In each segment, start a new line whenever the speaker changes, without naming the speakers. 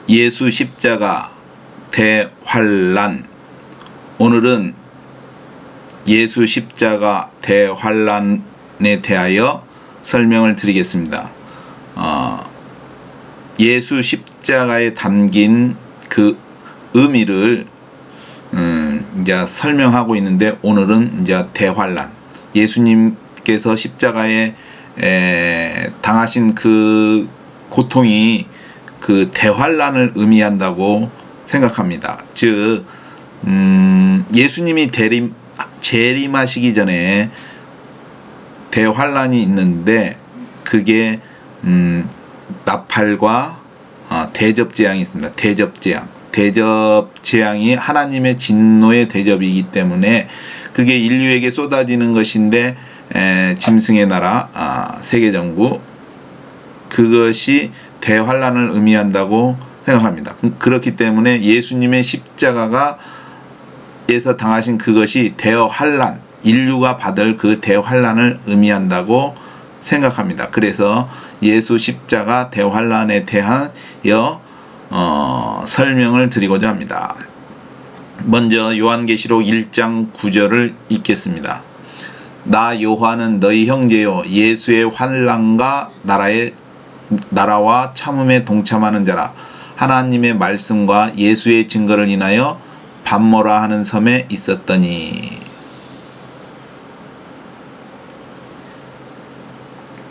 예수 십자가 대환란. 오늘은 예수 십자가 대환란에 대하여 설명을 드리겠습니다. 예수 십자가에 담긴 그 의미를 이제 설명하고 있는데, 오늘은 이제 대환란, 예수님께서 십자가에 당하신 그 고통이 그 대환란을 의미한다고 생각합니다. 즉, 예수님이 재림하시기 전에 대환란이 있는데, 그게 나팔과 대접재앙이 있습니다. 대접재앙이 하나님의 진노의 대접이기 때문에 그게 인류에게 쏟아지는 것인데, 짐승의 나라, 세계정부, 그것이 대환란을 의미한다고 생각합니다. 그렇기 때문에 예수님의 십자가에서 당하신 그것이 대환란, 인류가 받을 그 대환란을 의미한다고 생각합니다. 그래서 예수 십자가 대환란에 대하여 설명을 드리고자 합니다. 먼저 요한계시록 1장 9절을 읽겠습니다. 나 요한은 너희 형제요 예수의 환난과 나라와 참음에 동참하는 자라. 하나님의 말씀과 예수의 증거를 인하여 밤모라 하는 섬에 있었더니.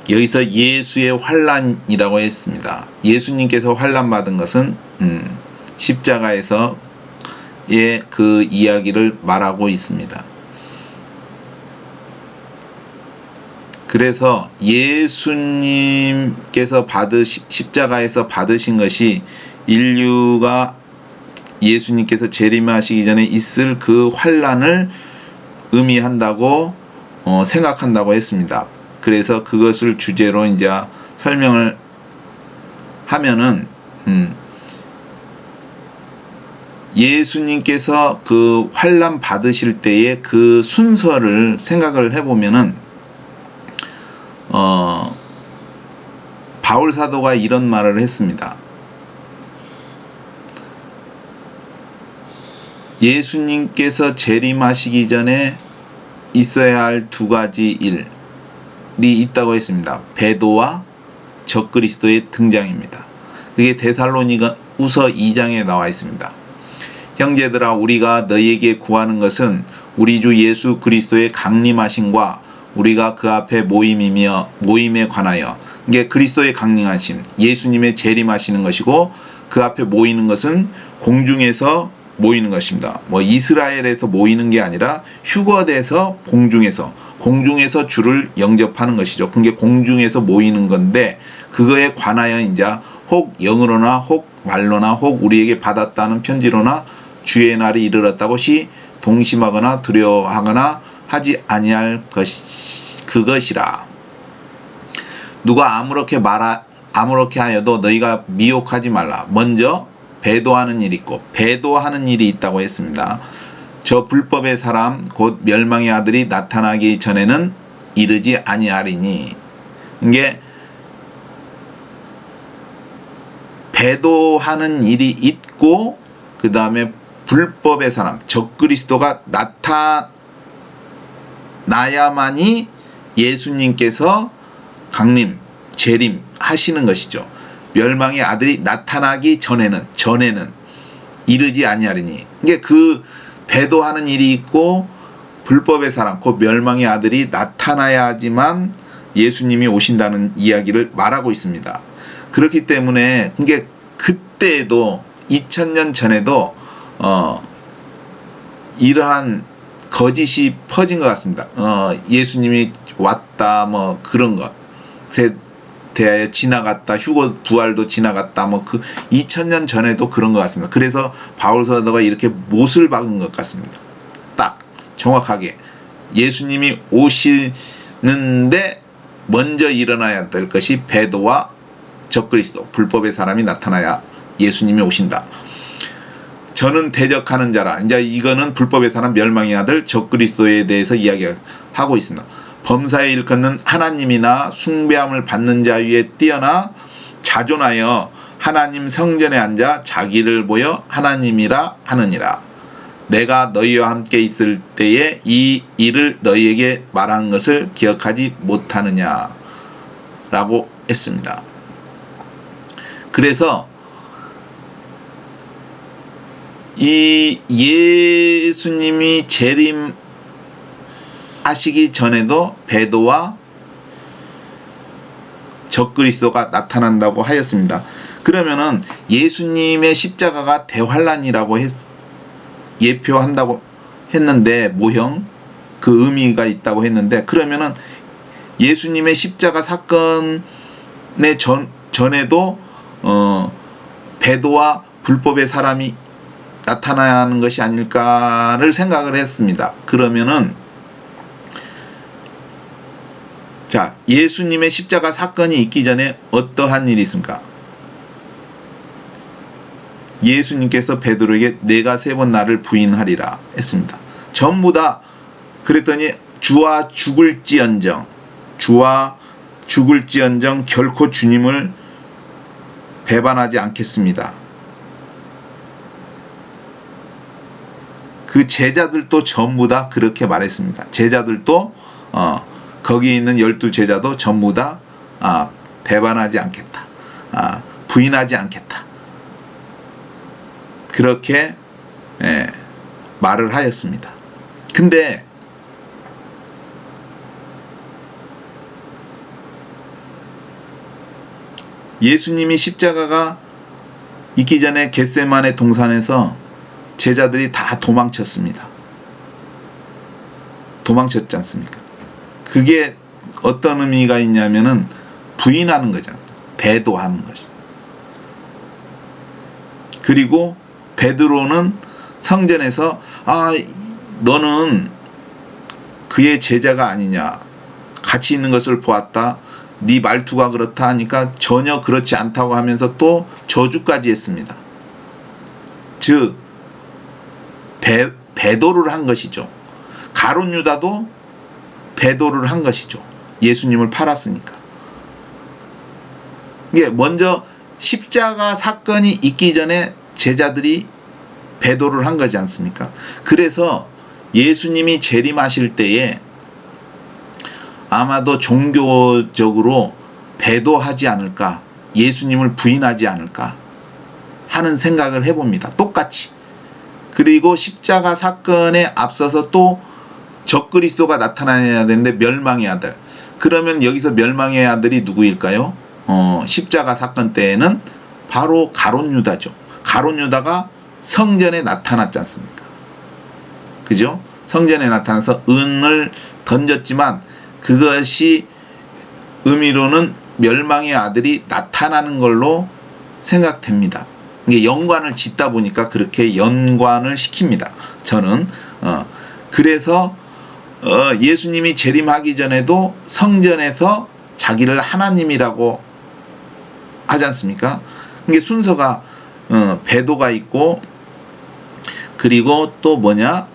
여기서 예수의 환난이라고 했습니다. 예수님께서 환난 받은 것은 십자가에서의 그 이야기를 말하고 있습니다. 그래서 예수님께서 십자가에서 받으신 것이 인류가 예수님께서 재림하시기 전에 있을 그 환난을 의미한다고 생각한다고 했습니다. 그래서 그것을 주제로 이제 설명을 하면은, 예수님께서 그 환난 받으실 때의 그 순서를 생각을 해보면은, 바울 사도가 이런 말을 했습니다. 예수님께서 재림하시기 전에 있어야 할 두 가지 일이 있다고 했습니다. 배도와 적그리스도의 등장입니다. 그게 데살로니가후서 2장에 나와 있습니다. 형제들아, 우리가 너희에게 구하는 것은 우리 주 예수 그리스도의 강림하심과 우리가 그 앞에 모임에 관하여, 이게 그리스도의 강림하심, 예수님의 재림하시는 것이고, 그 앞에 모이는 것은 공중에서 모이는 것입니다. 이스라엘에서 모이는 게 아니라 휴거돼서 공중에서 주를 영접하는 것이죠. 그게 공중에서 모이는 건데, 그거에 관하여 이제 혹 영으로나 혹 말로나 혹 우리에게 받았다는 편지로나 주의 날이 이르렀다고 동심하거나 두려워하거나 하지 아니할 그것이라. 누가 아무렇게 하여도 너희가 미혹하지 말라. 먼저 배도하는 일이 있고, 배도하는 일이 있다고 했습니다. 저 불법의 사람 곧 멸망의 아들이 나타나기 전에는 이르지 아니하리니. 이게 배도하는 일이 있고, 그 다음에 불법의 사람, 적그리스도가 나야만이 예수님께서 재림 하시는 것이죠. 멸망의 아들이 나타나기 전에는 이르지 아니하리니. 이게 그 배도하는 일이 있고, 불법의 사람 곧 멸망의 아들이 나타나야지만 예수님이 오신다는 이야기를 말하고 있습니다. 그렇기 때문에 이게 그때도 2000년 전에도 이러한 거짓이 퍼진 것 같습니다. 예수님이 왔다, 그런 것에 대하여 지나갔다, 휴거 부활도 지나갔다, 그 2000년 전에도 그런 것 같습니다. 그래서 바울 사도가 이렇게 못을 박은 것 같습니다. 딱 정확하게 예수님이 오시는데 먼저 일어나야 될 것이 배도와 적그리스도, 불법의 사람이 나타나야 예수님이 오신다. 저는 대적하는 자라. 이제 이거는 불법의 사람, 멸망의 아들, 적그리스도에 대해서 이야기하고 있습니다. 범사에 일컫는 하나님이나 숭배함을 받는 자 위에 뛰어나 자존하여 하나님 성전에 앉아 자기를 보여 하나님이라 하느니라. 내가 너희와 함께 있을 때에 이 일을 너희에게 말한 것을 기억하지 못하느냐 라고 했습니다. 그래서 이 예수님이 재림하시기 전에도 베드로와 적그리스도가 나타난다고 하였습니다. 그러면은 예수님의 십자가가 대환란이라고 예표한다고 했는데, 모형 그 의미가 있다고 했는데, 그러면은 예수님의 십자가 사건의 전에도 베드로와 불법의 사람이 나타나야 하는 것이 아닐까를 생각을 했습니다. 그러면은 자, 예수님의 십자가 사건이 있기 전에 어떠한 일이 있습니까? 예수님께서 베드로에게 내가 3번 나를 부인하리라 했습니다. 전부 다 그랬더니 주와 죽을지언정 결코 주님을 배반하지 않겠습니다. 그 제자들도 전부 다 그렇게 말했습니다. 제자들도 거기 있는 12제자도 전부 다 배반하지 않겠다. 부인하지 않겠다. 그렇게 말을 하였습니다. 근데 예수님이 십자가가 있기 전에 겟세마네 동산에서 제자들이 다 도망쳤습니다. 도망쳤지 않습니까? 그게 어떤 의미가 있냐면은 부인하는 거지 않습니까? 배도하는 것이. 그리고 베드로는 성전에서 너는 그의 제자가 아니냐, 같이 있는 것을 보았다, 네 말투가 그렇다 하니까 전혀 그렇지 않다고 하면서 또 저주까지 했습니다. 즉 배도를 한 것이죠. 가룟 유다도 배도를 한 것이죠. 예수님을 팔았으니까. 이게 먼저 십자가 사건이 있기 전에 제자들이 배도를 한 거지 않습니까? 그래서 예수님이 재림하실 때에 아마도 종교적으로 배도하지 않을까, 예수님을 부인하지 않을까 하는 생각을 해봅니다. 똑같이. 그리고 십자가 사건에 앞서서 또 적그리스도가 나타나야 되는데 멸망의 아들. 그러면 여기서 멸망의 아들이 누구일까요? 십자가 사건 때에는 바로 가룟 유다죠. 가룟 유다가 성전에 나타났지 않습니까? 그죠? 성전에 나타나서 은을 던졌지만 그것이 의미로는 멸망의 아들이 나타나는 걸로 생각됩니다. 이게 연관을 짓다 보니까 그렇게 연관을 시킵니다. 저는 그래서 예수님이 재림하기 전에도 성전에서 자기를 하나님이라고 하지 않습니까? 이게 순서가 배도가 있고, 그리고 또 뭐냐,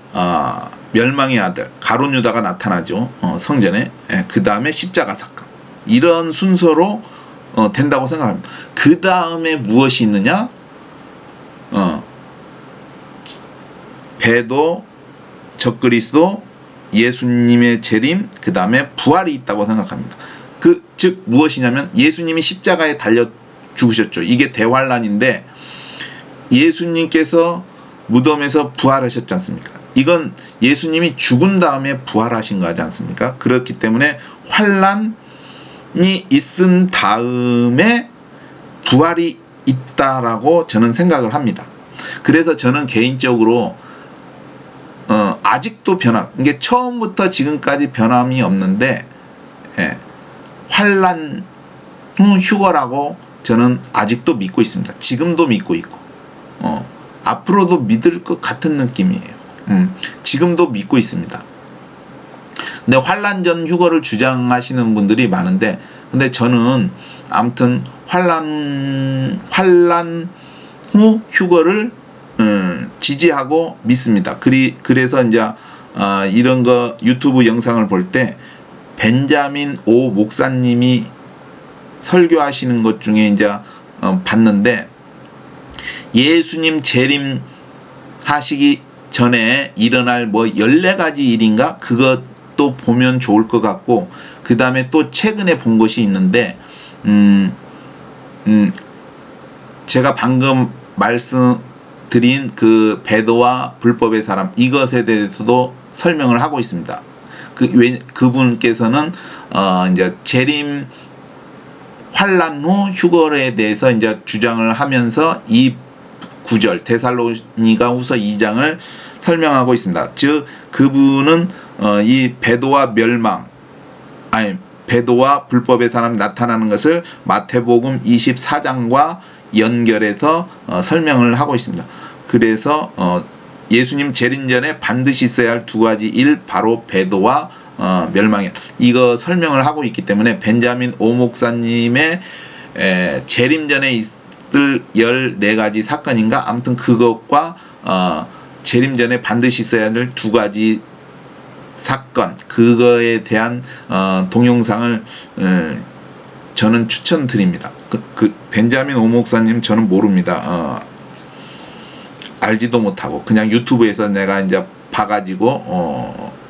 멸망의 아들 가룟 유다가 나타나죠. 성전에. 그 다음에 십자가 사건. 이런 순서로 된다고 생각합니다. 그 다음에 무엇이 있느냐? 배도, 적그리스도, 예수님의 재림, 그 다음에 부활이 있다고 생각합니다. 즉 무엇이냐면 예수님이 십자가에 달려 죽으셨죠. 이게 대환란인데 예수님께서 무덤에서 부활하셨지 않습니까? 이건 예수님이 죽은 다음에 부활하신 거지 않습니까? 그렇기 때문에 환란이 있은 다음에 부활이 있다라고 저는 생각을 합니다. 그래서 저는 개인적으로 아직도 이게 처음부터 지금까지 변함이 없는데 환란 후 휴거라고 저는 아직도 믿고 있습니다. 지금도 믿고 있고 앞으로도 믿을 것 같은 느낌이에요. 지금도 믿고 있습니다. 근데 환란 전 휴거를 주장하시는 분들이 많은데, 근데 저는 아무튼 환란 후 휴거를 지지하고 믿습니다. 그래서 이제 이런 거 유튜브 영상을 볼 때 벤자민 오 목사님이 설교하시는 것 중에 이제 봤는데 예수님 재림하시기 전에 일어날 뭐 14가지 일인가 그것도 보면 좋을 것 같고, 그 다음에 또 최근에 본 것이 있는데 제가 방금 말씀드린 그 배도와 불법의 사람, 이것에 대해서도 설명을 하고 있습니다. 그분께서는 이제 재림 환란 후 휴거에 대해서 이제 주장을 하면서 이 구절 데살로니가후서 2장을 설명하고 있습니다. 즉 그분은 이 배도와 배도와 불법의 사람이 나타나는 것을 마태복음 24장과 연결해서 설명을 하고 있습니다. 그래서 예수님 재림 전에 반드시 있어야 할 두 가지 일, 바로 배도와 멸망이야. 이거 설명을 하고 있기 때문에 벤자민 오 목사님의 재림 전에 있을 14가지 사건인가, 아무튼 그것과 재림 전에 반드시 있어야 할 두 가지 사건, 그거에 대한 동영상을 저는 추천드립니다. 그 벤자민 오 목사님 저는 모릅니다. 알지도 못하고 그냥 유튜브에서 내가 이제 봐가지고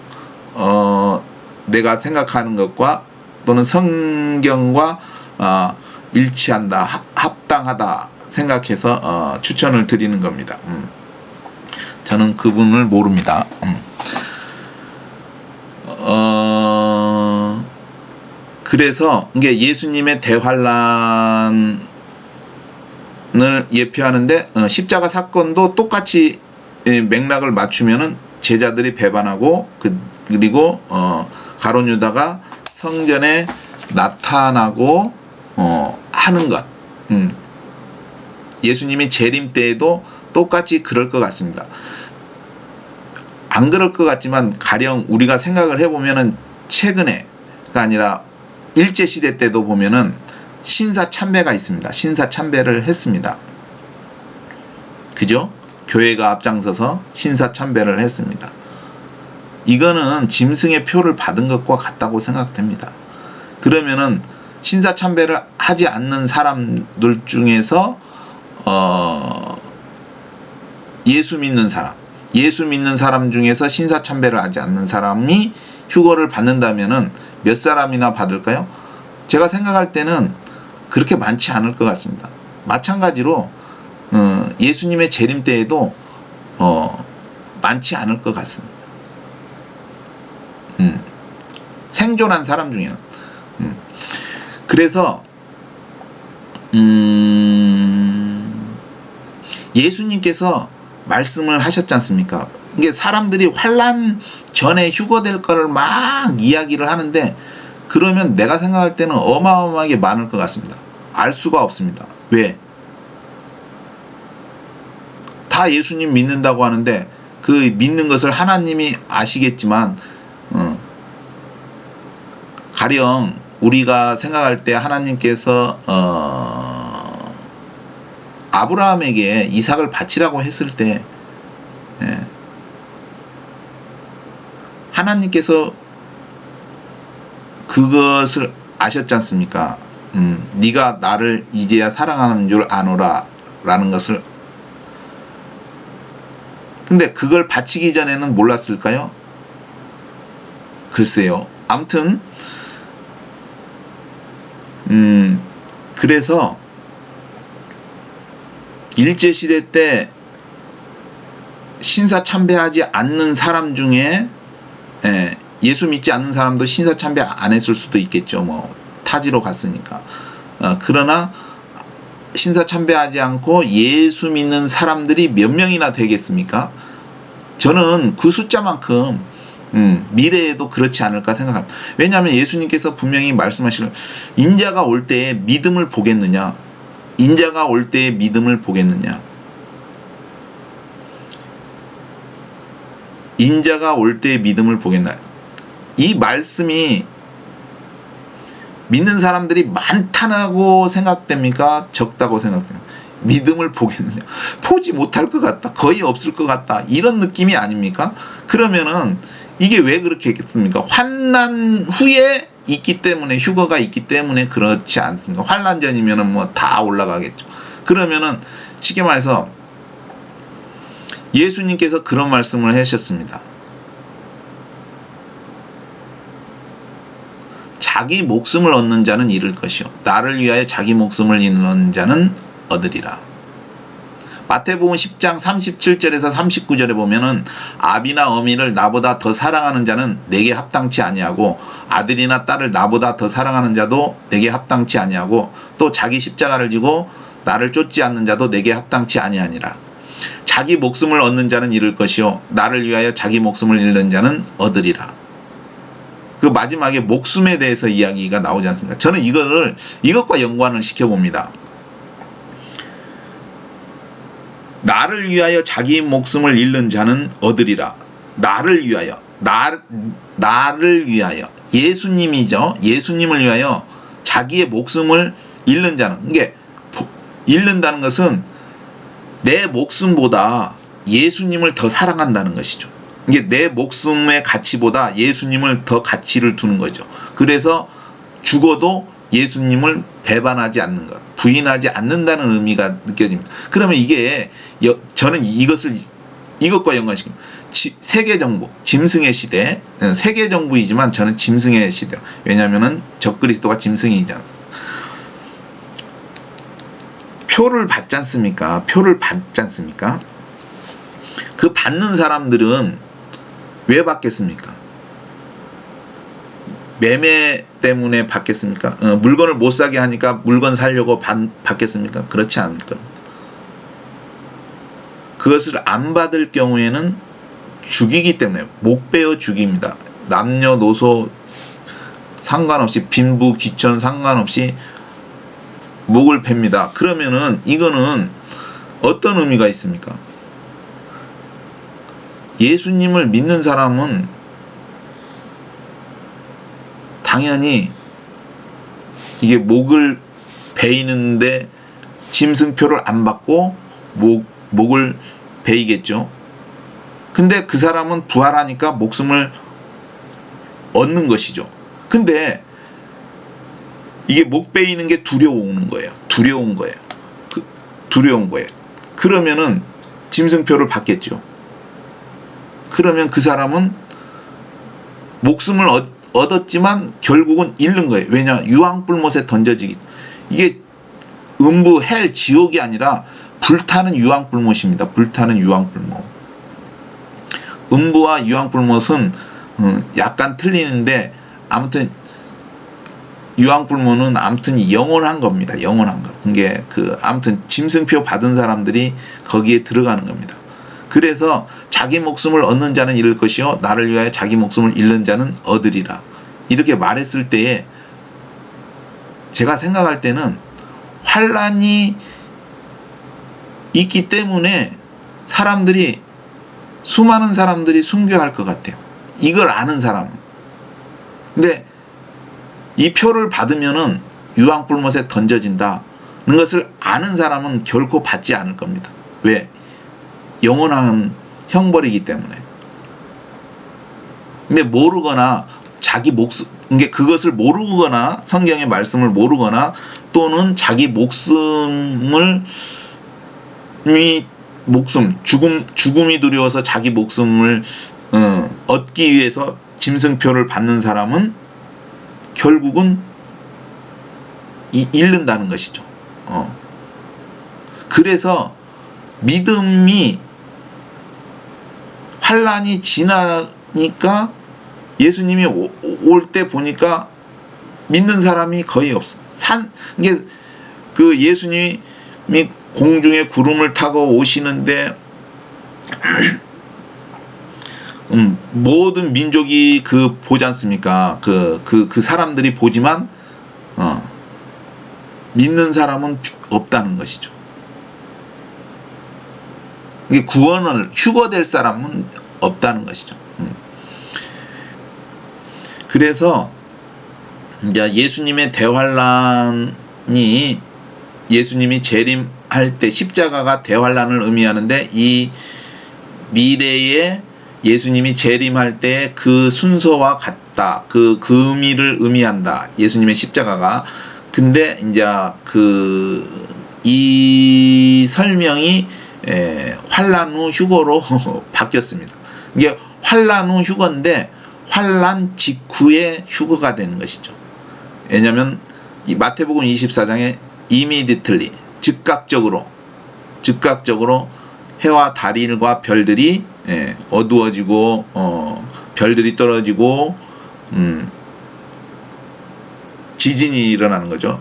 내가 생각하는 것과 또는 성경과 일치한다, 합당하다 생각해서 추천을 드리는 겁니다. 저는 그분을 모릅니다. 그래서 이게 예수님의 대환란을 예표하는데 십자가 사건도 똑같이 맥락을 맞추면은 제자들이 배반하고 그리고 가룟 유다가 성전에 나타나고 하는 것, 예수님이 재림 때에도 똑같이 그럴 것 같습니다. 안 그럴 것 같지만 가령 우리가 생각을 해보면은 최근에가 아니라 일제시대 때도 보면은 신사참배가 있습니다. 신사참배를 했습니다. 그죠? 교회가 앞장서서 신사참배를 했습니다. 이거는 짐승의 표를 받은 것과 같다고 생각됩니다. 그러면은 신사참배를 하지 않는 사람들 중에서 예수 믿는 사람 중에서 신사참배를 하지 않는 사람이 휴거를 받는다면은 몇 사람이나 받을까요? 제가 생각할 때는 그렇게 많지 않을 것 같습니다. 마찬가지로 예수님의 재림 때에도 많지 않을 것 같습니다. 생존한 사람 중에는. 그래서 예수님께서 말씀을 하셨지 않습니까? 이게 사람들이 환란 전에 휴거될 거를 막 이야기를 하는데, 그러면 내가 생각할 때는 어마어마하게 많을 것 같습니다. 알 수가 없습니다. 왜? 다 예수님 믿는다고 하는데 그 믿는 것을 하나님이 아시겠지만 가령 우리가 생각할 때 하나님께서 아브라함에게 이삭을 바치라고 했을 때 하나님께서 그것을 아셨지 않습니까? 네가 나를 이제야 사랑하는 줄 아노라 라는 것을. 근데 그걸 바치기 전에는 몰랐을까요? 글쎄요. 아무튼 그래서 일제시대 때 신사참배하지 않는 사람 중에 예수 믿지 않는 사람도 신사참배 안 했을 수도 있겠죠. 뭐 타지로 갔으니까. 그러나 신사참배하지 않고 예수 믿는 사람들이 몇 명이나 되겠습니까? 저는 그 숫자만큼 미래에도 그렇지 않을까 생각합니다. 왜냐하면 예수님께서 분명히 말씀하시길, 인자가 올 때에 믿음을 보겠느냐, 인자가 올 때에 믿음을 보겠느냐, 인자가 올 때에 믿음을 보겠나. 이 말씀이 믿는 사람들이 많다고 생각됩니까? 적다고 생각됩니까? 믿음을 보겠느냐, 보지 못할 것 같다, 거의 없을 것 같다, 이런 느낌이 아닙니까? 그러면은 이게 왜 그렇게 했겠습니까? 환난 후에 있기 때문에, 휴거가 있기 때문에 그렇지 않습니까? 환란 전이면은 뭐 다 올라가겠죠. 그러면은 쉽게 말해서 예수님께서 그런 말씀을 하셨습니다. 자기 목숨을 얻는 자는 잃을 것이요 나를 위하여 자기 목숨을 잃는 자는 얻으리라. 마태복음 10장 37절에서 39절에 보면은 아비나 어미를 나보다 더 사랑하는 자는 내게 합당치 아니하고 아들이나 딸을 나보다 더 사랑하는 자도 내게 합당치 아니하고 또 자기 십자가를 지고 나를 쫓지 않는 자도 내게 합당치 아니하니라. 자기 목숨을 얻는 자는 잃을 것이요 나를 위하여 자기 목숨을 잃는 자는 얻으리라. 그 마지막에 목숨에 대해서 이야기가 나오지 않습니까? 저는 이것과 연관을 시켜봅니다. 나를 위하여 자기 목숨을 잃는 자는 얻으리라. 나를 위하여, 나를 위하여, 예수님이죠. 예수님을 위하여 자기의 목숨을 잃는 자는, 이게 잃는다는 것은 내 목숨보다 예수님을 더 사랑한다는 것이죠. 이게 내 목숨의 가치보다 예수님을 더 가치를 두는 거죠. 그래서 죽어도 예수님을 배반하지 않는 것, 부인하지 않는다는 의미가 느껴집니다. 그러면 이게 저는 이것과 연관시킵니다. 세계정부, 짐승의 시대, 세계정부이지만 저는 짐승의 시대. 왜냐하면 적그리스도가 짐승이지 않습니까? 표를 받지 않습니까? 표를 받지 않습니까? 그 받는 사람들은 왜 받겠습니까? 매매 때문에 받겠습니까? 물건을 못 사게 하니까 물건 사려고 받겠습니까? 그렇지 않을 겁니다. 그것을 안 받을 경우에는 죽이기 때문에 목베어 죽입니다. 남녀노소 상관없이 빈부 귀천 상관없이 목을 팹니다. 그러면은 이거는 어떤 의미가 있습니까? 예수님을 믿는 사람은 당연히 이게 목을 베이는데 짐승표를 안 받고 목을 베이겠죠. 근데 그 사람은 부활하니까 목숨을 얻는 것이죠. 근데 이게 목 베이는 게 두려운 거예요. 두려운 거예요. 두려운 거예요. 그러면은 짐승표를 받겠죠. 그러면 그 사람은 목숨을 얻었지만 결국은 잃는 거예요. 왜냐? 유황불못에 던져지기. 이게 음부, 헬, 지옥이 아니라 불타는 유황불못입니다. 불타는 유황불못. 음부와 유황불못은 약간 틀리는데 아무튼 유황불못은 아무튼 영원한 겁니다. 영원한 것. 이게 아무튼 짐승표 받은 사람들이 거기에 들어가는 겁니다. 그래서 자기 목숨을 얻는 자는 잃을 것이요 나를 위하여 자기 목숨을 잃는 자는 얻으리라. 이렇게 말했을 때에 제가 생각할 때는 환란이 있기 때문에 수많은 사람들이 순교할 것 같아요. 이걸 아는 사람은. 근데 이 표를 받으면은 유황불못에 던져진다는 것을 아는 사람은 결코 받지 않을 겁니다. 왜? 영원한 형벌이기 때문에. 근데 모르거나 자기 목숨, 그것을 모르거나 성경의 말씀을 모르거나 또는 자기 죽음이 두려워서 자기 목숨을 얻기 위해서 짐승표를 받는 사람은 결국은 잃는다는 것이죠. 그래서 믿음이 환란이 지나니까 예수님이 올 때 보니까 믿는 사람이 거의 없어. 이게 그 예수님이 공중에 구름을 타고 오시는데 모든 민족이 보지 않습니까? 그 사람들이 보지만 믿는 사람은 없다는 것이죠. 이게 휴거될 사람은 없다는 것이죠. 그래서 이제 예수님의 대환란이 예수님이 재림할 때 십자가가 대환란을 의미하는데 이 미래에 예수님이 재림할 때 그 순서와 있다. 그 의미를 의미한다. 예수님의 십자가가. 근데 이제 이 설명이 환란 후 휴거로 바뀌었습니다. 이게 환란 후 휴거인데 환란 직후의 휴거가 되는 것이죠. 왜냐하면 이 마태복음 24장에 immediately 즉각적으로 해와 달일과 별들이 어두워지고 별들이 떨어지고 지진이 일어나는 거죠.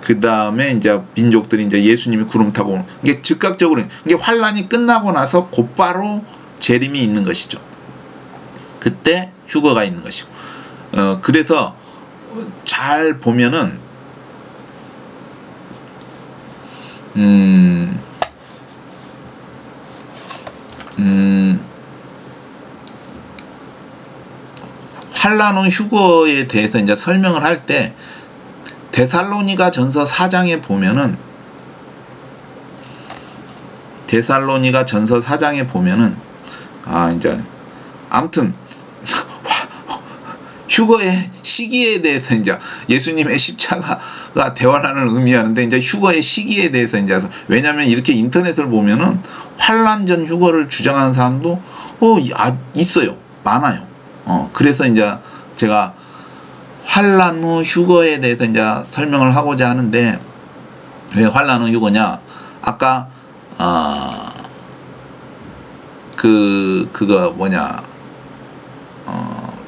그 다음에 이제 민족들이 이제 예수님이 구름 타고 오는, 이게 즉각적으로, 이게 환란이 끝나고 나서 곧바로 재림이 있는 것이죠. 그때 휴거가 있는 것이고. 그래서 잘 보면은 환란 후 휴거에 대해서 이제 설명을 할 때 데살로니가 전서 4장에 보면은 이제 아무튼 휴거의 시기에 대해서 이제 예수님의 십자가가 대환란을 의미하는데 이제 휴거의 시기에 대해서 이제, 왜냐하면 이렇게 인터넷을 보면은 환란 전 휴거를 주장하는 사람도 있어요. 많아요. 그래서 이제 제가 환란 후 휴거에 대해서 이제 설명을 하고자 하는데, 왜 환란 후 휴거냐? 아까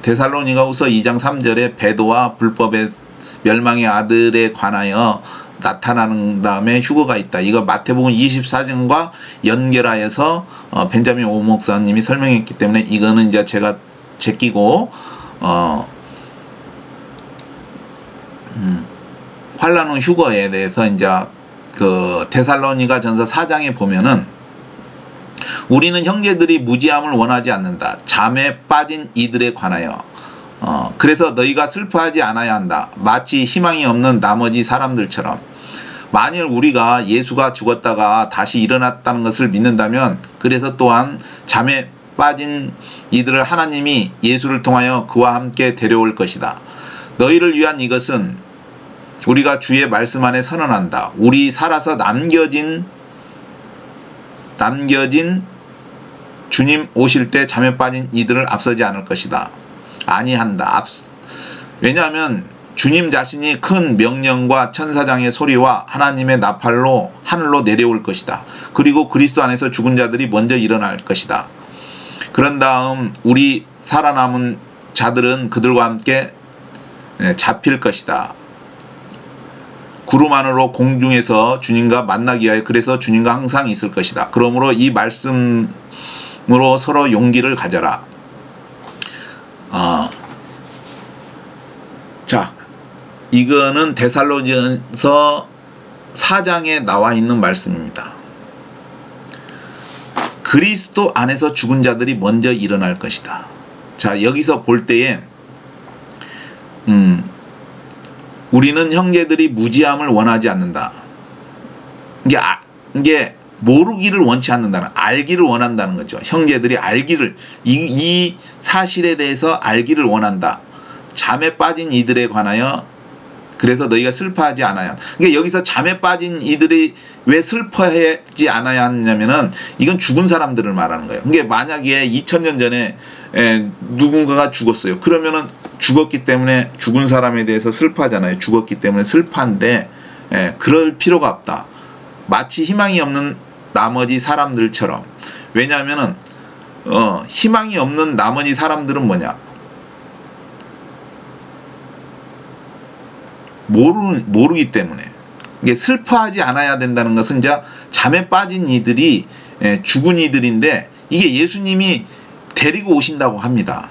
데살로니가후서 2장 3절에 배도와 불법의 멸망의 아들에 관하여 나타나는 다음에 휴거가 있다. 이거 마태복음 24장과 연결하여서 벤자민 오 목사님이 설명했기 때문에 이거는 이제 제가 제끼고 환란 후 휴거에 대해서 이제 데살로니가 전서 4장에 보면은 우리는 형제들이 무지함을 원하지 않는다. 잠에 빠진 이들에 관하여. 그래서 너희가 슬퍼하지 않아야 한다. 마치 희망이 없는 나머지 사람들처럼. 만일 우리가 예수가 죽었다가 다시 일어났다는 것을 믿는다면, 그래서 또한 잠에 빠진 이들을 하나님이 예수를 통하여 그와 함께 데려올 것이다. 너희를 위한 이것은 우리가 주의 말씀 안에 선언한다. 우리 살아서 남겨진 주님 오실 때 잠에 빠진 이들을 앞서지 않을 것이다. 아니한다. 왜냐하면 주님 자신이 큰 명령과 천사장의 소리와 하나님의 나팔로 하늘로 내려올 것이다. 그리고 그리스도 안에서 죽은 자들이 먼저 일어날 것이다. 그런 다음 우리 살아남은 자들은 그들과 함께 잡힐 것이다. 구름 안으로 공중에서 주님과 만나기 위하여, 그래서 주님과 항상 있을 것이다. 그러므로 이 말씀으로 서로 용기를 가져라. 자, 이거는 데살로니가서 4장에 나와 있는 말씀입니다. 그리스도 안에서 죽은 자들이 먼저 일어날 것이다. 자, 여기서 볼 때에 우리는 형제들이 무지함을 원하지 않는다. 이게 모르기를 원치 않는다는, 알기를 원한다는 거죠. 형제들이 알기를, 이 사실에 대해서 알기를 원한다. 잠에 빠진 이들에 관하여, 그래서 너희가 슬퍼하지 않아야. 그러니까 여기서 잠에 빠진 이들이 왜 슬퍼하지 않아야 하냐면은 이건 죽은 사람들을 말하는 거예요. 그러니까 만약에 2000년 전에 누군가가 죽었어요. 그러면은 죽었기 때문에 죽은 사람에 대해서 슬퍼하잖아요. 죽었기 때문에 슬퍼한데, 그럴 필요가 없다. 마치 희망이 없는 나머지 사람들처럼. 왜냐하면은 희망이 없는 나머지 사람들은 뭐냐? 모르기 때문에. 이게 슬퍼하지 않아야 된다는 것은 이제 잠에 빠진 이들이 죽은 이들인데, 이게 예수님이 데리고 오신다고 합니다.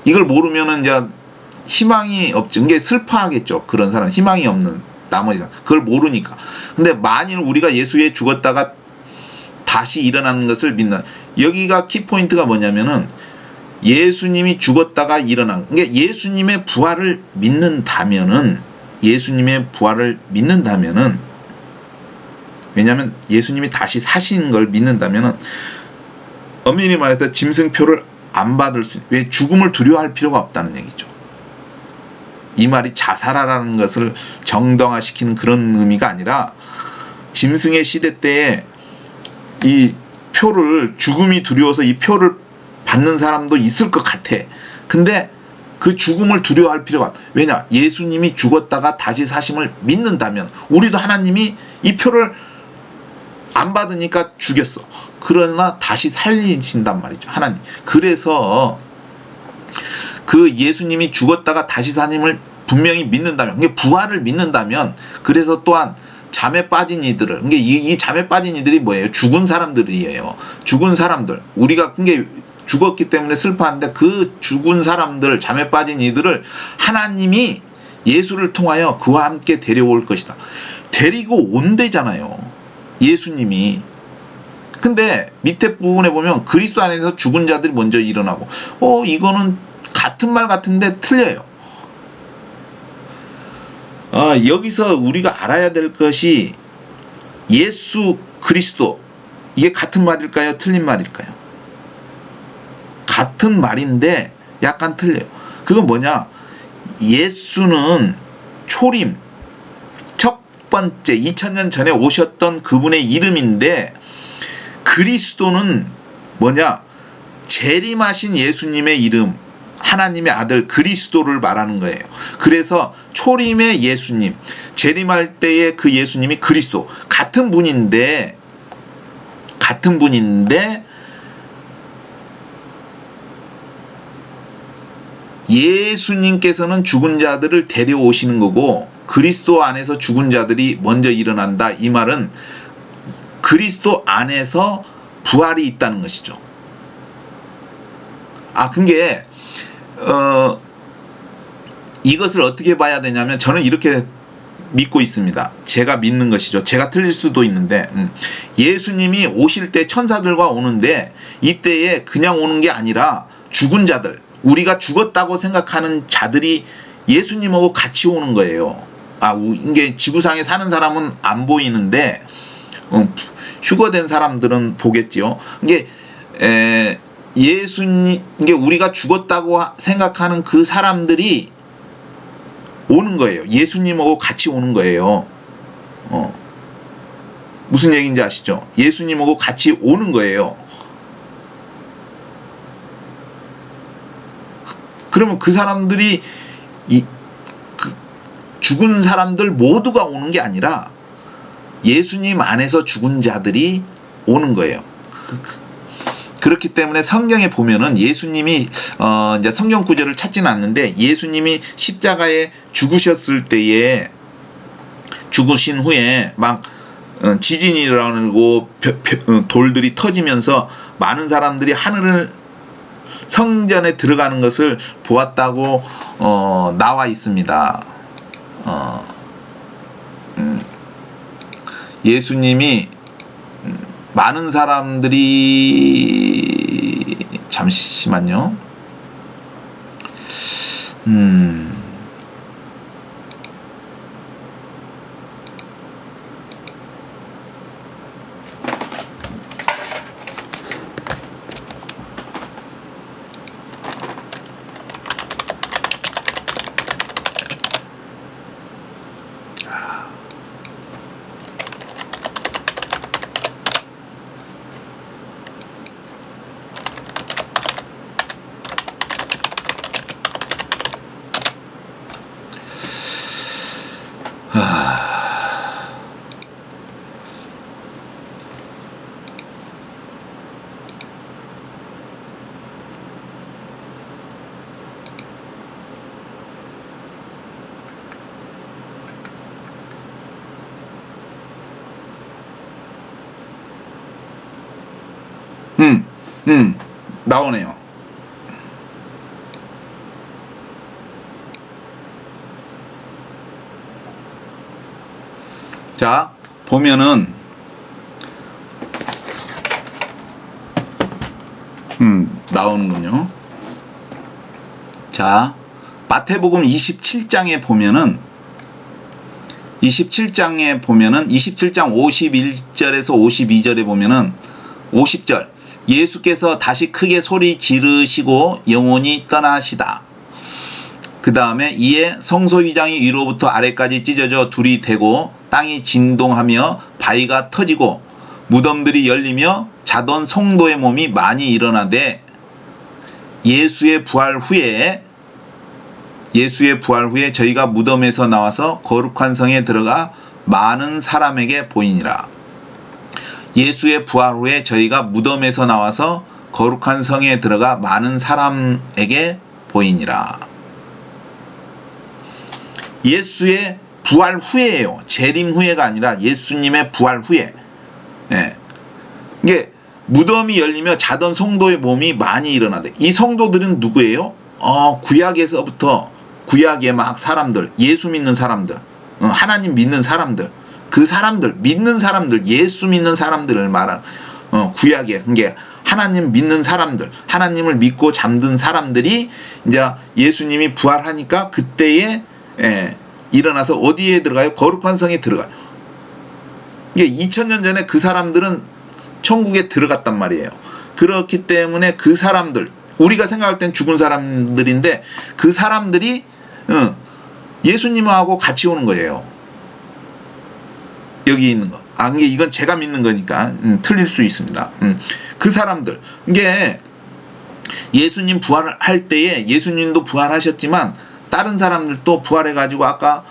이걸 모르면은 이제 희망이 없죠. 이게 슬퍼하겠죠. 그런 사람, 희망이 없는 나머지 사람. 그걸 모르니까. 근데 만일 우리가 예수에 죽었다가 다시 일어나는 것을 믿는, 여기가 키포인트가 뭐냐면은 예수님이 죽었다가 일어난, 그러니까 예수님의 부활을 믿는다면은, 왜냐하면 예수님이 다시 사신 걸 믿는다면은 엄밀히 말해서 짐승표를 안 받을 수, 왜 죽음을 두려워할 필요가 없다는 얘기죠. 이 말이 자살하라는 것을 정당화시키는 그런 의미가 아니라 짐승의 시대 때에 이 표를 죽음이 두려워서 이 표를 받는 사람도 있을 것 같아. 근데 그 죽음을 두려워할 필요가 없다. 왜냐? 예수님이 죽었다가 다시 사심을 믿는다면 우리도 하나님이 이 표를 안 받으니까 죽였어. 그러나 다시 살리신단 말이죠. 하나님. 그래서 그 예수님이 죽었다가 다시 사님을 분명히 믿는다면, 그게 부활을 믿는다면, 그래서 또한 잠에 빠진 이들을, 그게 이 잠에 빠진 이들이 뭐예요? 죽은 사람들이에요. 죽은 사람들. 우리가 그게 죽었기 때문에 슬퍼하는데 그 죽은 사람들, 잠에 빠진 이들을 하나님이 예수를 통하여 그와 함께 데려올 것이다. 데리고 온대잖아요. 예수님이. 근데 밑에 부분에 보면 그리스도 안에서 죽은 자들이 먼저 일어나고, 이거는 같은 말 같은데 틀려요. 여기서 우리가 알아야 될 것이 예수 그리스도, 이게 같은 말일까요? 틀린 말일까요? 같은 말인데 약간 틀려요. 그건 뭐냐? 예수는 초림, 첫 번째 2000년 전에 오셨던 그분의 이름인데, 그리스도는 뭐냐? 재림하신 예수님의 이름, 하나님의 아들 그리스도를 말하는 거예요. 그래서 초림의 예수님, 재림할 때의 그 예수님이 그리스도, 같은 분인데 예수님께서는 죽은 자들을 데려오시는 거고 그리스도 안에서 죽은 자들이 먼저 일어난다. 이 말은 그리스도 안에서 부활이 있다는 것이죠. 그게 이것을 어떻게 봐야 되냐면, 저는 이렇게 믿고 있습니다. 제가 믿는 것이죠. 제가 틀릴 수도 있는데, 예수님이 오실 때 천사들과 오는데, 이때에 그냥 오는 게 아니라 죽은 자들, 우리가 죽었다고 생각하는 자들이 예수님하고 같이 오는 거예요. 이게 지구상에 사는 사람은 안 보이는데 휴거된 사람들은 보겠지요. 이게 이게 우리가 죽었다고 생각하는 그 사람들이 오는 거예요. 예수님하고 같이 오는 거예요. 무슨 얘기인지 아시죠? 예수님하고 같이 오는 거예요. 그러면 그 사람들이 죽은 사람들 모두가 오는 게 아니라 예수님 안에서 죽은 자들이 오는 거예요. 그렇기 때문에 성경에 보면은 예수님이 이제 성경 구절을 찾지는 않는데, 예수님이 십자가에 죽으셨을 때에, 죽으신 후에 막 지진이 일어나고 돌들이 터지면서 많은 사람들이 하늘을 성전에 들어가는 것을 보았다고 나와 있습니다. 예수님이 많은 사람들이, 잠시만요. 나오네요. 자, 보면은 나오는군요. 자, 마태복음 27장에 보면은 27장 51절에서 52절에 보면은 50절, 예수께서 다시 크게 소리 지르시고 영원히 떠나시다. 그 다음에 이에 성소휘장이 위로부터 아래까지 찢어져 둘이 되고 땅이 진동하며 바위가 터지고 무덤들이 열리며 자던 성도의 몸이 많이 일어나되 예수의 부활 후에 저희가 무덤에서 나와서 거룩한 성에 들어가 많은 사람에게 보이니라. 예수의 부활 후에 저희가 무덤에서 나와서 거룩한 성에 들어가 많은 사람에게 보이니라. 예수의 부활 후에예요. 재림 후에가 아니라 예수님의 부활 후에. 예. 이게 무덤이 열리며 자던 성도의 몸이 많이 일어나대. 이 성도들은 누구예요? 구약에서부터 구약의 막 사람들, 예수 믿는 사람들, 하나님 믿는 사람들, 그 사람들, 믿는 사람들, 예수 믿는 사람들을 말하는 구약에 그게 하나님 믿는 사람들, 하나님을 믿고 잠든 사람들이 이제 예수님이 부활하니까 그때에 일어나서 어디에 들어가요? 거룩한 성에 들어가요. 이게 2000년 전에 그 사람들은 천국에 들어갔단 말이에요. 그렇기 때문에 그 사람들, 우리가 생각할 땐 죽은 사람들인데 그 사람들이 예수님하고 같이 오는 거예요. 여기 있는 거. 이건 제가 믿는 거니까 틀릴 수 있습니다. 그 사람들, 이게 예수님 부활할 때에 예수님도 부활하셨지만 다른 사람들도 부활해가지고 아까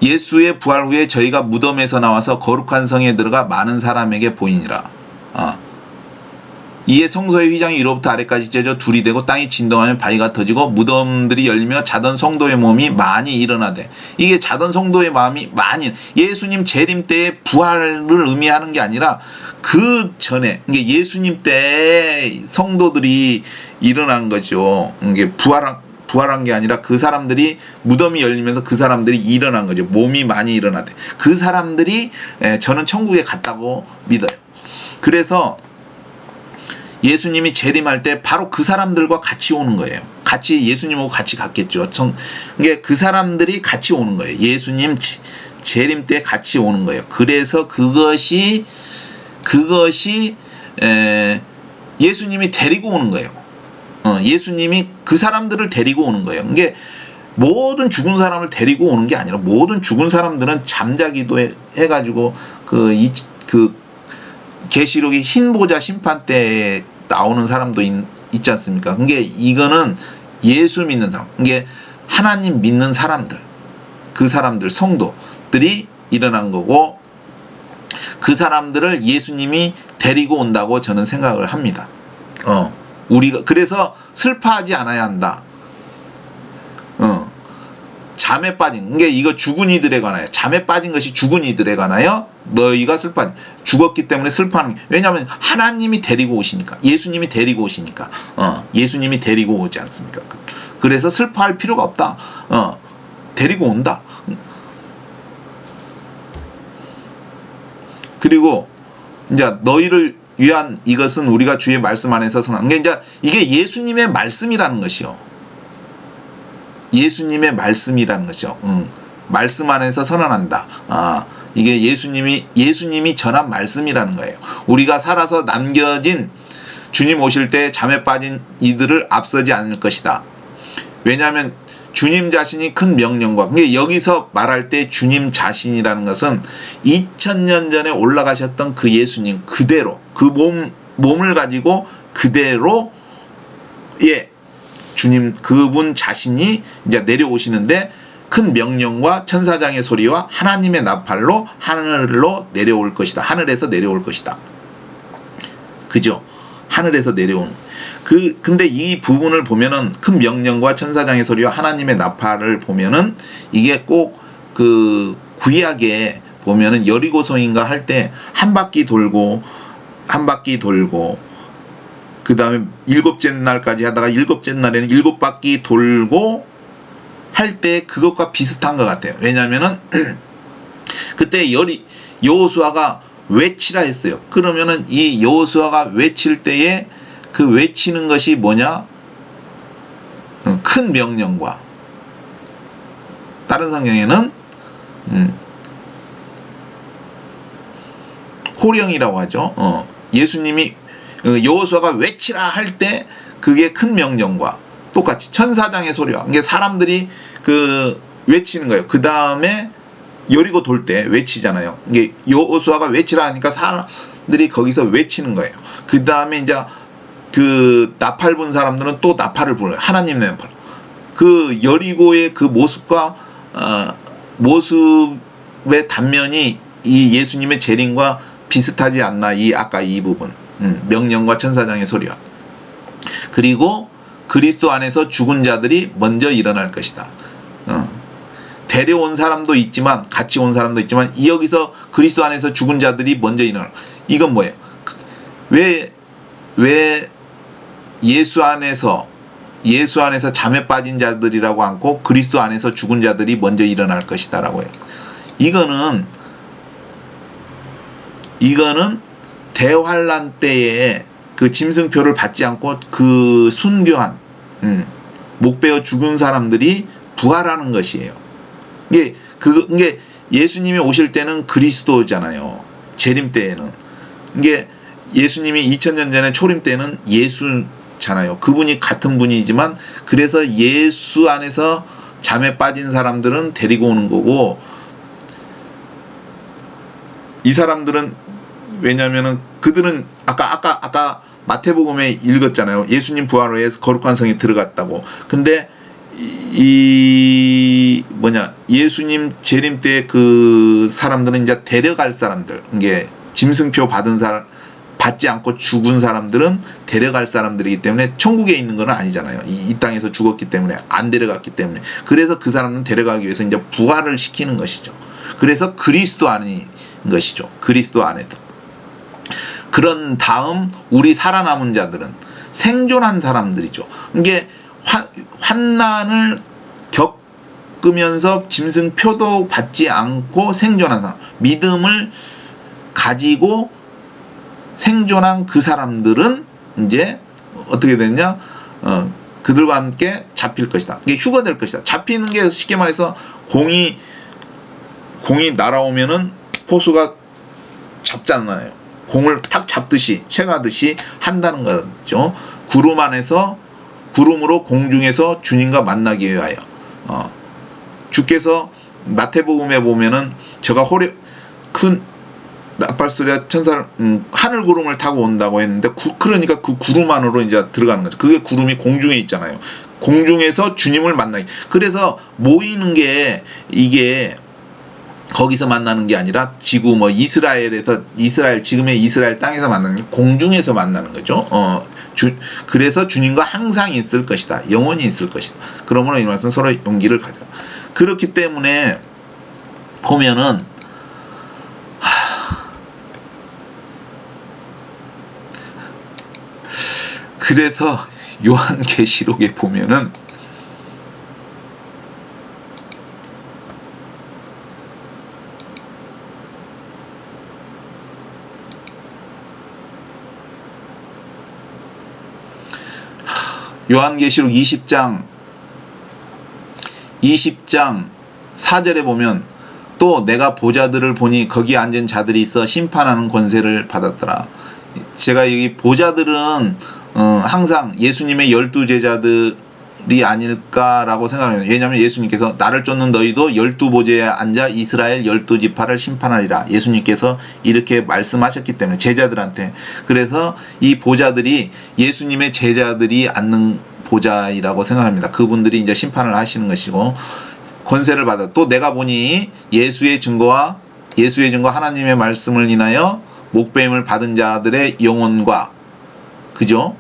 예수의 부활 후에 저희가 무덤에서 나와서 거룩한 성에 들어가 많은 사람에게 보이니라. 이에 성소의 휘장이 위로부터 아래까지 찢어져 둘이 되고 땅이 진동하며 바위가 터지고 무덤들이 열리며 자던 성도의 몸이 많이 일어나되. 이게 자던 성도의 마음이 많이, 예수님 재림 때의 부활을 의미하는 게 아니라 그 전에, 이게 예수님 때 성도들이 일어난 거죠. 이게 부활한 게 아니라 그 사람들이 무덤이 열리면서 그 사람들이 일어난 거죠. 몸이 많이 일어나대. 그 사람들이 저는 천국에 갔다고 믿어요. 그래서 예수님이 재림할 때 바로 그 사람들과 같이 오는 거예요. 같이 예수님하고 같이 갔겠죠. 이게 그 사람들이 같이 오는 거예요. 예수님 재림 때 같이 오는 거예요. 그래서 그것이 예수님이 데리고 오는 거예요. 예수님이 그 사람들을 데리고 오는 거예요. 이게 모든 죽은 사람을 데리고 오는 게 아니라 모든 죽은 사람들은 잠자기도 해가지고 그 계시록의 흰 보좌 심판 때 나오는 사람도 있지 않습니까? 그게 이거는 예수 믿는 사람, 이게 하나님 믿는 사람들, 그 사람들 성도들이 일어난 거고 그 사람들을 예수님이 데리고 온다고 저는 생각을 합니다. 우리가 그래서 슬퍼하지 않아야 한다. 잠에 빠진, 이거 죽은 이들에 관하여, 잠에 빠진 것이 죽은 이들에 관하여 너희가 슬퍼하지, 죽었기 때문에 슬퍼하는 게, 왜냐하면 하나님이 데리고 오시니까, 예수님이 데리고 오시니까, 예수님이 데리고 오지 않습니까? 그래서 슬퍼할 필요가 없다. 데리고 온다. 그리고 이제 너희를 위한 이것은 우리가 주의 말씀 안에서 선한 게, 이게 예수님의 말씀이라는 것이요. 예수님의 말씀이라는 것이죠. 말씀 안에서 선언한다. 이게 예수님이 전한 말씀이라는 거예요. 우리가 살아서 남겨진 주님 오실 때 잠에 빠진 이들을 앞서지 않을 것이다. 왜냐하면 주님 자신이 큰 명령과, 여기서 말할 때 주님 자신이라는 것은 2000년 전에 올라가셨던 그 예수님 그대로, 그 몸을 가지고 그대로, 주님 그분 자신이 이제 내려오시는데 큰 명령과 천사장의 소리와 하나님의 나팔로 하늘로 내려올 것이다. 하늘에서 내려올 것이다. 그죠? 하늘에서 내려온. 근데 이 부분을 보면은 큰 명령과 천사장의 소리와 하나님의 나팔을 보면은 이게 꼭 그 구약에 보면은 여리고성인가 할 때 한 바퀴 돌고 그 다음에 7째 날까지 하다가 7째 날에는 7바퀴 돌고 할 때 그것과 비슷한 것 같아요. 왜냐면은 그때 여호수아가 외치라 했어요. 그러면은 이 여호수아가 외칠 때에 그 외치는 것이 뭐냐? 큰 명령과, 다른 성경에는 호령이라고 하죠. 예수님이 여호수아가 외치라 할 때 그게 큰 명령과 똑같이 천사장의 소리와 이게 사람들이 외치는 거예요. 그 다음에 여리고 돌 때 외치잖아요. 이게 여호수아가 외치라 하니까 사람들이 거기서 외치는 거예요. 그 다음에 이제 나팔 분 사람들은 또 나팔을 불러요. 하나님 나팔. 여리고의 그 모습과 모습의 단면이 이 예수님의 재림과 비슷하지 않나, 아까 이 부분. 명령과 천사장의 소리와. 그리고 그리스도 안에서 죽은 자들이 먼저 일어날 것이다. 데려온 사람도 있지만, 같이 온 사람도 있지만, 여기서 그리스도 안에서 죽은 자들이 먼저 일어날. 이건 뭐예요? 왜 예수 안에서 잠에 빠진 자들이라고 않고 그리스도 안에서 죽은 자들이 먼저 일어날 것이다 라고 해요. 이거는 대환란 때에 그 짐승표를 받지 않고 순교한 목베어 죽은 사람들이 부활하는 것이에요. 이게 예수님이 오실 때는 그리스도잖아요. 재림 때에는. 이게 예수님이 2000년 전에 초림 때는 예수잖아요. 그분이 같은 분이지만, 그래서 예수 안에서 잠에 빠진 사람들은 데리고 오는 거고, 이 사람들은 왜냐면은 그들은 아까 마태복음에 읽었잖아요. 예수님 부활로 해서 거룩한 성에 들어갔다고. 근데 예수님 재림 때 그 사람들은 이제 데려갈 사람들, 이게 짐승표 받은 사람, 받지 않고 죽은 사람들은 데려갈 사람들이기 때문에 천국에 있는 건 아니잖아요. 이 땅에서 죽었기 때문에, 안 데려갔기 때문에. 그래서 그 사람은 데려가기 위해서 이제 부활을 시키는 것이죠. 그래서 그리스도 안인 것이죠. 그리스도 안에서. 그런 다음 우리 살아남은 자들은 생존한 사람들이죠. 이게 환난을 겪으면서 짐승표도 받지 않고 생존한 사람, 믿음을 가지고 생존한 그 사람들은 이제 어떻게 됐냐? 그들과 함께 잡힐 것이다. 이게 휴거될 것이다. 잡히는 게 쉽게 말해서 공이 날아오면은 포수가 잡잖아요. 공을 탁 잡듯이, 채가듯이 한다는 거죠. 구름으로 공중에서 주님과 만나기 위하여. 주께서 마태복음에 보면은 제가 큰 나팔소리와 천사, 하늘 구름을 타고 온다고 했는데, 그러니까 그 구름 안으로 이제 들어가는 거죠. 그게 구름이 공중에 있잖아요. 공중에서 주님을 만나기. 그래서 모이는 게 이게 거기서 만나는 게 아니라 지구 지금의 이스라엘 땅에서 만나는 게 공중에서 만나는 거죠. 그래서 주님과 항상 있을 것이다. 영원히 있을 것이다. 그러므로 이 말씀 서로 용기를 가져라. 그렇기 때문에 보면은 그래서 요한계시록에 보면은 요한계시록 20장 4절에 보면, 또 내가 보좌들을 보니 거기 앉은 자들이 있어 심판하는 권세를 받았더라. 제가 여기 보좌들은 항상 예수님의 12제자들이 아닐까라고 생각합니다. 왜냐하면 예수님께서 나를 쫓는 너희도 12보좌에 앉아 이스라엘 12지파를 심판하리라. 예수님께서 이렇게 말씀하셨기 때문에 제자들한테. 그래서 이 보좌들이 예수님의 제자들이 앉는 보좌이라고 생각합니다. 그분들이 이제 심판을 하시는 것이고, 권세를 받아. 또 내가 보니 예수의 증거와 하나님의 말씀을 인하여 목배임을 받은 자들의 영혼과, 그죠?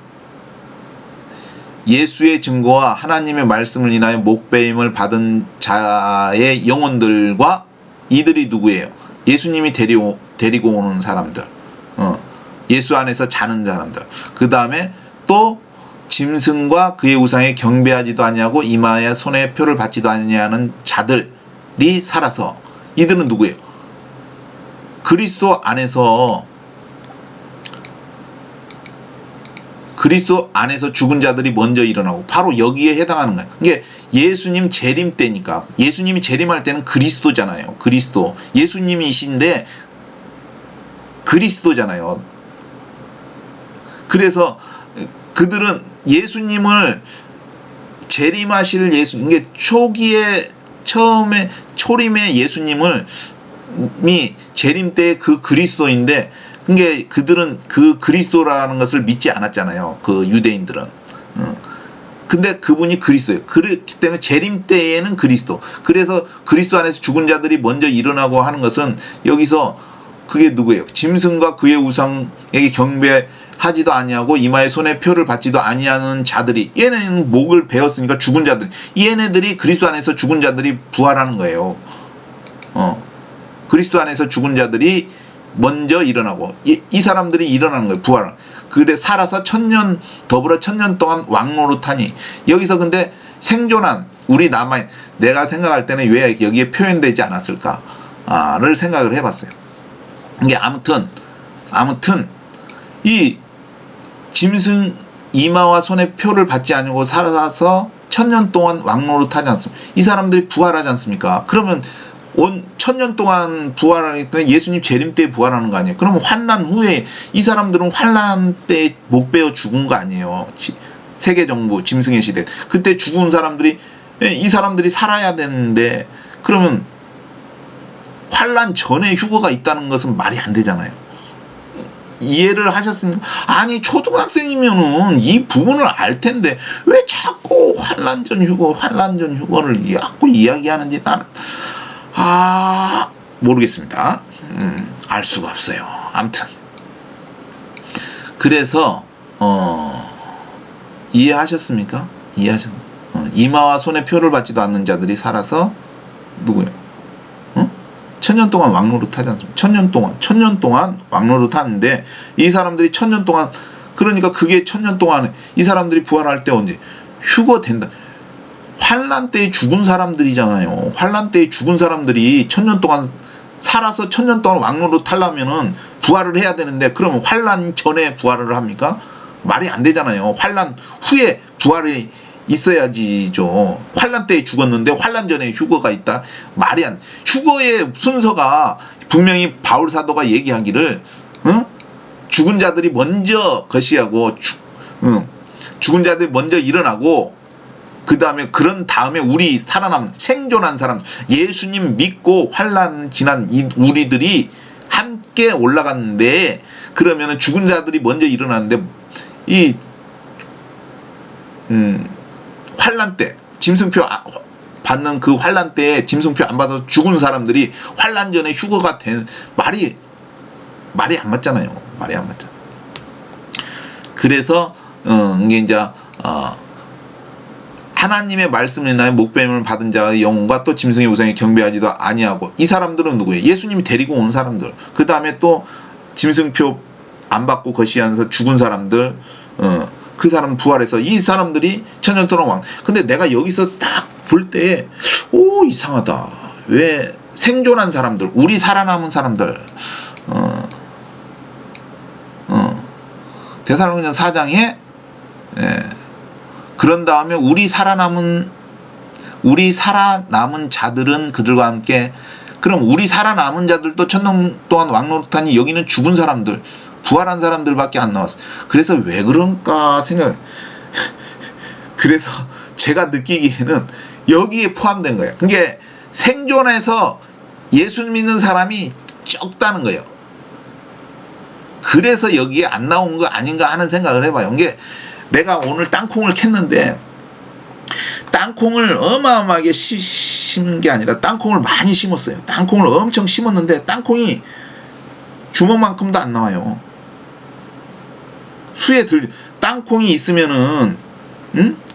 예수의 증거와 하나님의 말씀을 인하여 목배임을 받은 자의 영혼들과, 이들이 누구예요? 예수님이 데리고 오는 사람들, 예수 안에서 자는 사람들. 그 다음에 또 짐승과 그의 우상에 경배하지도 아니하고 이마에 손에 표를 받지도 아니하는 자들이 살아서, 이들은 누구예요? 그리스도 안에서 죽은 자들이 먼저 일어나고, 바로 여기에 해당하는 거예요. 이게 예수님 재림 때니까. 예수님이 재림할 때는 그리스도잖아요. 그리스도. 예수님이신데 그리스도잖아요. 그래서 그들은 예수님을 재림하실 예수님, 이게 초기에 처음에 초림의 예수님을 이 재림 때의 그 그리스도인데, 그게 그들은 그 그리스도라는 것을 믿지 않았잖아요. 그 유대인들은. 근데 그분이 그리스도예요. 그렇기 때문에 재림 때에는 그리스도. 그래서 그리스도 안에서 죽은 자들이 먼저 일어나고 하는 것은 여기서 그게 누구예요? 짐승과 그의 우상에게 경배하지도 아니하고 이마에 손에 표를 받지도 아니하는 자들이, 얘네는 목을 베었으니까 죽은 자들, 얘네들이 그리스도 안에서 죽은 자들이 부활하는 거예요. 그리스도 안에서 죽은 자들이 먼저 일어나고 이 사람들이 일어나는 거예요. 부활. 그래 살아서 천년 더불어 천년 동안 왕노릇하니, 여기서 근데 생존한 우리 남아, 내가 생각할 때는 왜 여기에 표현되지 않았을까를 생각을 해봤어요. 이게 아무튼 이 짐승 이마와 손에 표를 받지 않고 살아서 천년 동안 왕노릇하지 않습니까? 이 사람들이 부활하지 않습니까? 그러면 천년 동안 부활하기 때문에 예수님 재림 때 부활하는 거 아니에요? 그러면 환난 후에 이 사람들은 환난 때 못 베어 죽은 거 아니에요? 세계 정부 짐승의 시대, 그때 죽은 사람들이, 이 사람들이 살아야 되는데, 그러면 환난 전에 휴거가 있다는 것은 말이 안 되잖아요. 이해를 하셨습니까? 아니, 초등학생이면은 이 부분을 알 텐데 왜 자꾸 환난 전 휴거를 자꾸 이야기하는지 나는 모르겠습니다. 알 수가 없어요. 아무튼 그래서 이해하셨습니까? 이마와 손에 표를 받지도 않는 자들이 살아서 누구요? 천년 동안 왕노릇 하지 않습니까? 천년 동안 왕노릇 하는데, 이 사람들이 천년 동안, 그러니까 그게 천년 동안 이 사람들이 부활할 때 언제? 휴거 된다. 환란 때에 죽은 사람들이잖아요. 환란 때에 죽은 사람들이 천년 동안 살아서 천년 동안 왕노릇 하려면은 부활을 해야 되는데, 그러면 환란 전에 부활을 합니까? 말이 안 되잖아요. 환란 후에 부활이 있어야지죠. 환란 때에 죽었는데 환란 전에 휴거가 있다? 말이 안. 휴거의 순서가 분명히 바울 사도가 얘기하기를, 죽은 자들이 먼저 거시하고, 죽은 자들이 먼저 일어나고, 그 다음에 그런 다음에 우리 살아남 생존한 사람, 예수님 믿고 환란 지난 우리들이 함께 올라갔는데, 그러면은 죽은 자들이 먼저 일어났는데, 이 환란 때 짐승표 받는 그 환란 때에 짐승표 안 받아서 죽은 사람들이 환란 전에 휴거가 된, 말이 안 맞잖아요. 말이 안 맞잖아. 그래서 이게 이제 하나님의 말씀을 인하여 목배임을 받은 자의 영혼과 또 짐승의 우상에 경배하지도 아니하고, 이 사람들은 누구예요? 예수님이 데리고 온 사람들. 그 다음에 또 짐승표 안 받고 거시하면서 죽은 사람들, 그 사람 부활해서 이 사람들이 천년 동안 왕. 근데 내가 여기서 딱 볼 때 이상하다. 왜 생존한 사람들, 우리 살아남은 사람들, 데살로니가서 4장에 그런 다음에 우리 살아남은 자들은 그들과 함께, 그럼 우리 살아남은 자들도 천년 동안 왕노릇하니 여기는 죽은 사람들, 부활한 사람들밖에 안 나왔어. 그래서 왜 그런가 생각을. 그래서 제가 느끼기에는 여기에 포함된 거예요. 그게 생존해서 예수 믿는 사람이 적다는 거예요. 그래서 여기에 안 나온 거 아닌가 하는 생각을 해봐요. 이게 내가 오늘 땅콩을 캤는데, 땅콩을 어마어마하게 심은 게 아니라 땅콩을 많이 심었어요. 땅콩을 엄청 심었는데 땅콩이 주먹만큼도 안 나와요. 땅콩이 있으면은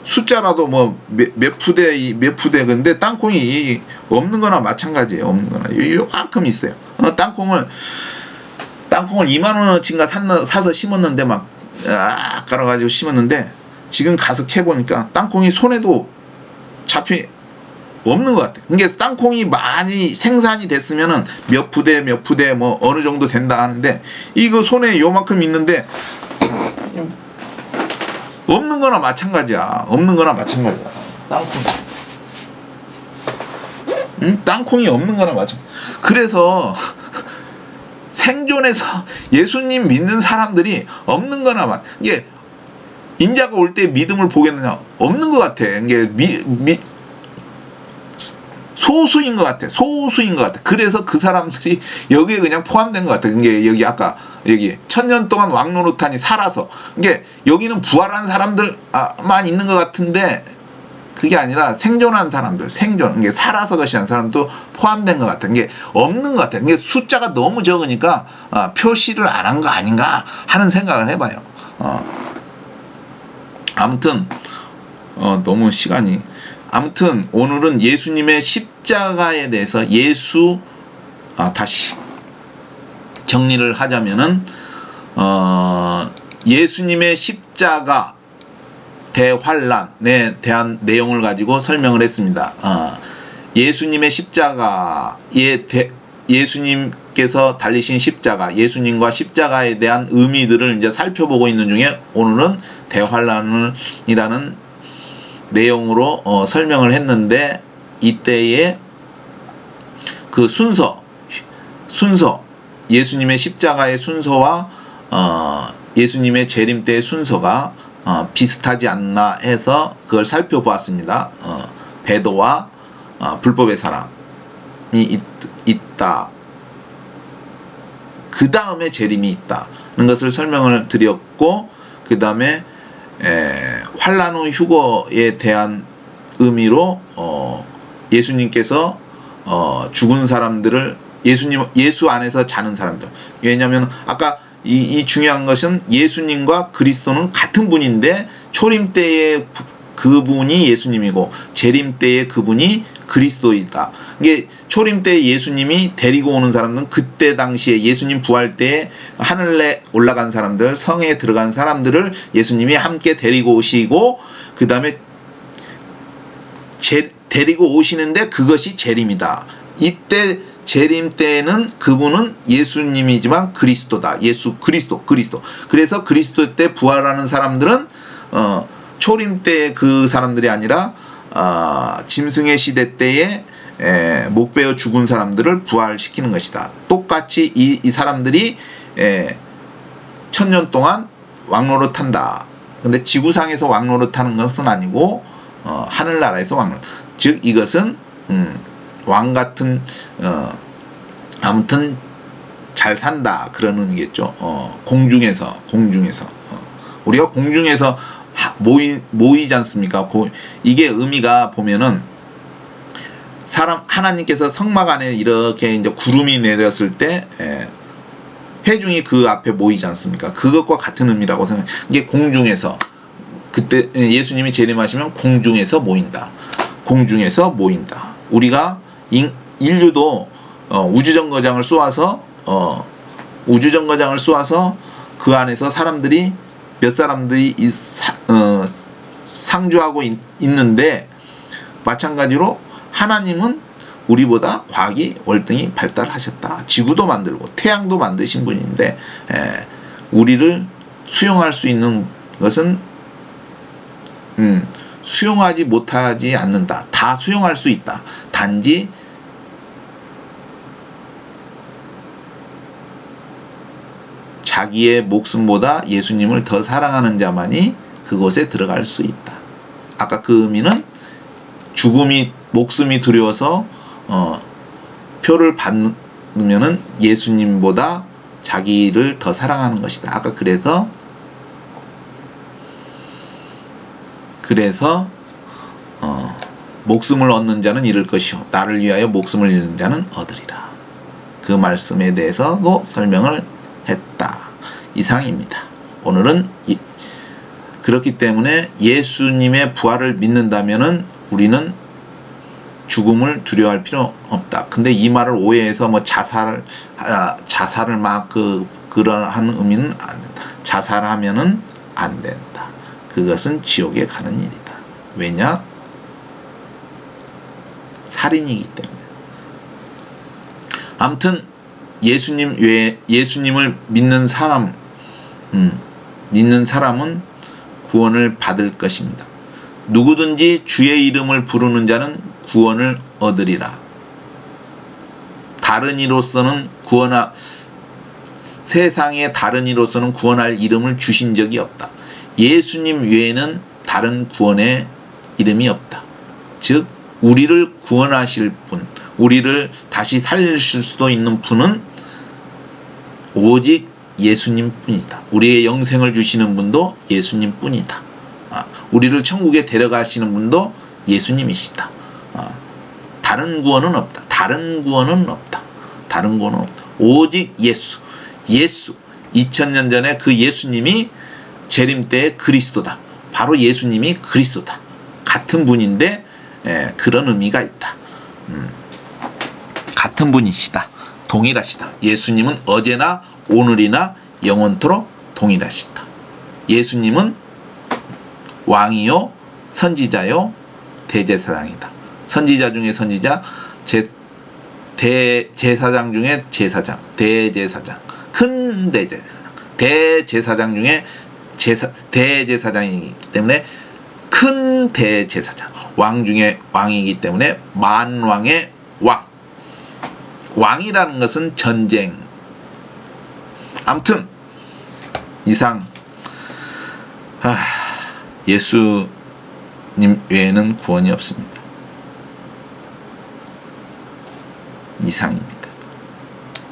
숫자라도 뭐 몇 푸대 근데 땅콩이 없는 거나 마찬가지예요. 없는 거나 요만큼 있어요. 땅콩을 2만원어치인가 사서 심었는데 막 깔아가지고 심었는데, 지금 가서 캐보니까 땅콩이 손에도 잡히 없는 것 같아요. 그러니까 땅콩이 많이 생산이 됐으면은 몇 푸대 뭐 어느 정도 된다 하는데, 이거 손에 요만큼 있는데 없는 거나 마찬가지야. 땅콩이 없는 거나 마찬가지. 그래서 생존에서 예수님 믿는 사람들이 없는 거나만, 이게 인자가 올 때 믿음을 보겠느냐? 없는 것 같아. 이게 소수인 것 같아. 소수인 것 같아. 그래서 그 사람들이 여기에 그냥 포함된 것 같아. 이게 여기 아까 여기 1000년 동안 왕노릇하니 살아서, 이게 여기는 부활한 사람들만 있는 것 같은데 그게 아니라 생존한 사람들, 이게 살아서 것이한 사람도 포함된 것 같아. 이게 없는 것 같아. 이게 숫자가 너무 적으니까 표시를 안 한 거 아닌가 하는 생각을 해봐요. 아무튼 너무 시간이, 아무튼 오늘은 예수님의 십자가에 대해서 다시 정리를 하자면은 예수님의 십자가 대환란에 대한 내용을 가지고 설명을 했습니다. 예수님의 십자가에 예수님께서 달리신 십자가, 예수님과 십자가에 대한 의미들을 이제 살펴보고 있는 중에 오늘은 대환란이라는 내용으로 설명을 했는데, 이때의 그 순서, 예수님의 십자가의 순서와 예수님의 재림 때의 순서가 비슷하지 않나 해서 그걸 살펴보았습니다. 배도와 불법의 사람이 있다. 그 다음에 재림이 있다는 것을 설명을 드렸고, 그 다음에 환란 후 휴거에 대한 의미로 예수님께서 죽은 사람들을 예수 안에서 자는 사람들. 왜냐하면 아까 이 중요한 것은 예수님과 그리스도는 같은 분인데 초림 때의 그분이 예수님이고 재림 때의 그분이 그리스도이다. 이게 초림 때 예수님이 데리고 오는 사람들은 그때 당시에 예수님 부활 때에 하늘에 올라간 사람들, 성에 들어간 사람들을 예수님이 함께 데리고 오시고, 그 다음에 데리고 오시는데 그것이 재림이다. 이때 재림 때는 그분은 예수님이지만 그리스도다. 그리스도. 그래서 그리스도 때 부활하는 사람들은 초림 때 그 사람들이 아니라 짐승의 시대 때에 목 베어 죽은 사람들을 부활시키는 것이다. 똑같이 이 사람들이 1000년 동안 왕노릇한다. 근데 지구상에서 왕노릇하는 것은 아니고 하늘나라에서 왕노릇. 즉 이것은 왕 같은 아무튼 잘 산다 그런 의미겠죠. 공중에서 우리가 공중에서 모이지 않습니까? 이게 의미가 보면은 하나님께서 성막 안에 이렇게 이제 구름이 내렸을 때 회중이 그 앞에 모이지 않습니까? 그것과 같은 의미라고 생각해요. 이게 공중에서, 그때 예수님이 재림하시면 공중에서 모인다. 우리가 인류도 우주정거장을 쏘아서 그 안에서 몇 사람들이 상주하고 있는데, 마찬가지로 하나님은 우리보다 과학이 월등히 발달하셨다. 지구도 만들고 태양도 만드신 분인데 우리를 수용할 수 있는 것은 수용하지 못하지 않는다. 다 수용할 수 있다. 단지 자기의 목숨보다 예수님을 더 사랑하는 자만이 그곳에 들어갈 수 있다. 아까 그 의미는 목숨이 두려워서 표를 받으면은 예수님보다 자기를 더 사랑하는 것이다. 아까 그래서 목숨을 얻는 자는 잃을 것이요 나를 위하여 목숨을 잃는 자는 얻으리라. 그 말씀에 대해서도 설명을 했다. 이상입니다. 오늘은 그렇기 때문에 예수님의 부활을 믿는다면은 우리는 죽음을 두려워할 필요 없다. 근데 이 말을 오해해서 자살을 막 그러한 의미는 안 된다. 자살하면은 안 된다. 그것은 지옥에 가는 일이다. 왜냐? 살인이기 때문에. 아무튼 예수님을 믿는 사람은 구원을 받을 것입니다. 누구든지 주의 이름을 부르는 자는 구원을 얻으리라. 다른 이로서는 세상에 다른 이로서는 구원할 이름을 주신 적이 없다. 예수님 외에는 다른 구원의 이름이 없다. 즉 우리를 구원하실 분, 우리를 다시 살리실 수도 있는 분은 오직 예수님 뿐이다. 우리의 영생을 주시는 분도 예수님 뿐이다. 우리를 천국에 데려가시는 분도 예수님이시다. 다른 구원은 없다. 다른 구원은 없다. 다른 구원은 없다. 오직 예수. 2000년 전에 그 예수님이 재림 때의 그리스도다. 바로 예수님이 그리스도다. 같은 분인데 그런 의미가 있다. 같은 분이시다. 동일하시다. 예수님은 어제나 오늘이나 영원토록 동일하시다. 예수님은 왕이요 선지자요 대제사장이다. 선지자 중에 선지자, 대제사장 중에 제사장, 대제사장, 큰 대제사장, 대제사장 중에 대제사장이기 때문에 큰 대제사장, 왕 중에 왕이기 때문에 만왕의 왕. 왕이라는 것은 전쟁. 아무튼 이상 예수님 외에는 구원이 없습니다. 이상입니다.